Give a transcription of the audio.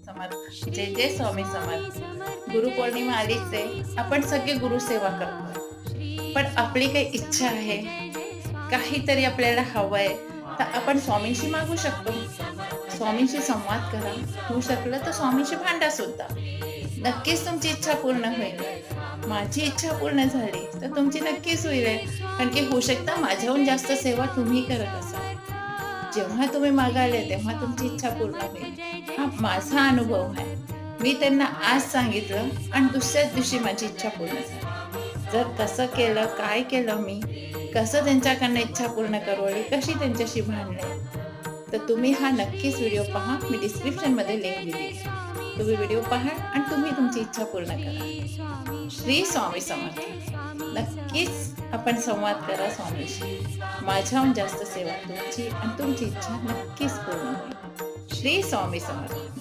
समर्थ. जय जय स्वामी समर्थ. गुरुपौर्णिमा आलीच आहे. आपण सगळे गुरुसेवा करतो. पण आपली काही इच्छा आहे, काहीतरी आपल्याला हवंय, तर आपण स्वामींशी मागू शकतो. स्वामींशी संवाद करा. होऊ शकलं तर स्वामींशी भांडा सुद्धा. नक्कीच तुमची इच्छा पूर्ण होईल. माझी इच्छा पूर्ण झाली तर तुमची नक्कीच होईल. कारण की होऊ शकतं माझ्याहून जास्त सेवा तुम्ही करत असाल. जेव्हा तुम्ही मागाले तेव्हा तुमची इच्छा पूर्ण होईल. हा माझा अनुभव आहे. मी त्यांना आज सांगितलं आणि दुसऱ्याच दिवशी माझी इच्छा पूर्ण झाली. जर कसं केलं, काय केलं मी, कसं त्यांच्याकडनं इच्छा पूर्ण करवली, कशी त्यांच्याशी भांडले, तर तुम्ही हा नक्कीच व्हिडिओ पहा. मी डिस्क्रिप्शनमध्ये लिंक दिली. तुम्ही व्हिडिओ पहा आणि तुम्ही तुमची इच्छा पूर्ण करा. श्री स्वामी समर्थ. नक्कीच आपण संवाद करा स्वामीशी. माझ्याहून जास्त सेवा तुमची आणि तुमची इच्छा नक्कीच पूर्ण होईल. श्री स्वामी समर्थ.